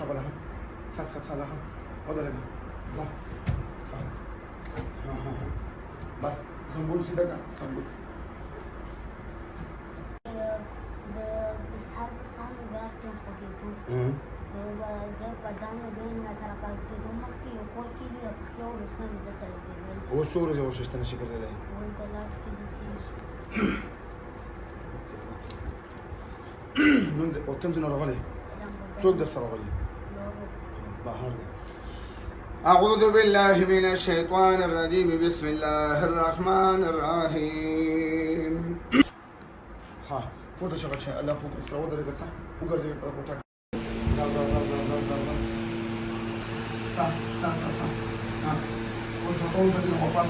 ولا ها سات لا ها ودرجة صح صح ها بس زنبول سيدك زنبول besar banget yang begitu. Badannya بين تركت دمك وقولي لي بخير وسمي مدسر الدين. هو الصورة زي وش اشتنا شكل ده. وانت لاست تزكيش. نند وكم سنة رغلي. شو قدر رغلي. بحر. أعوذ بالله من الشيطان الرجيم بسم الله الرحمن الرحيم. ها فوتو شغل شيء الله فوق إسراء ودرجة صح وقدر يجيب أبوتك. صح ها وتطول بدين غفر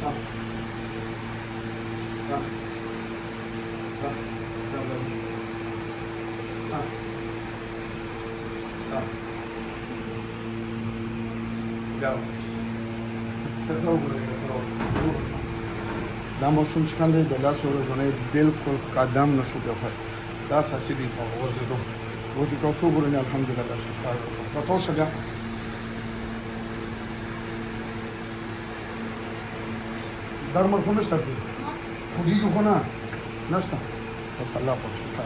صح صح صح صح صح قال تصور دا موسم چې کنده د لاس ورځې بالکل قدم نشو بخیر دا خاصی په ورځو وزي تاسو ګورئ الحمدلله تاسو شګه درمل خو نشته خو دې خو نه نشته بس الله په شفا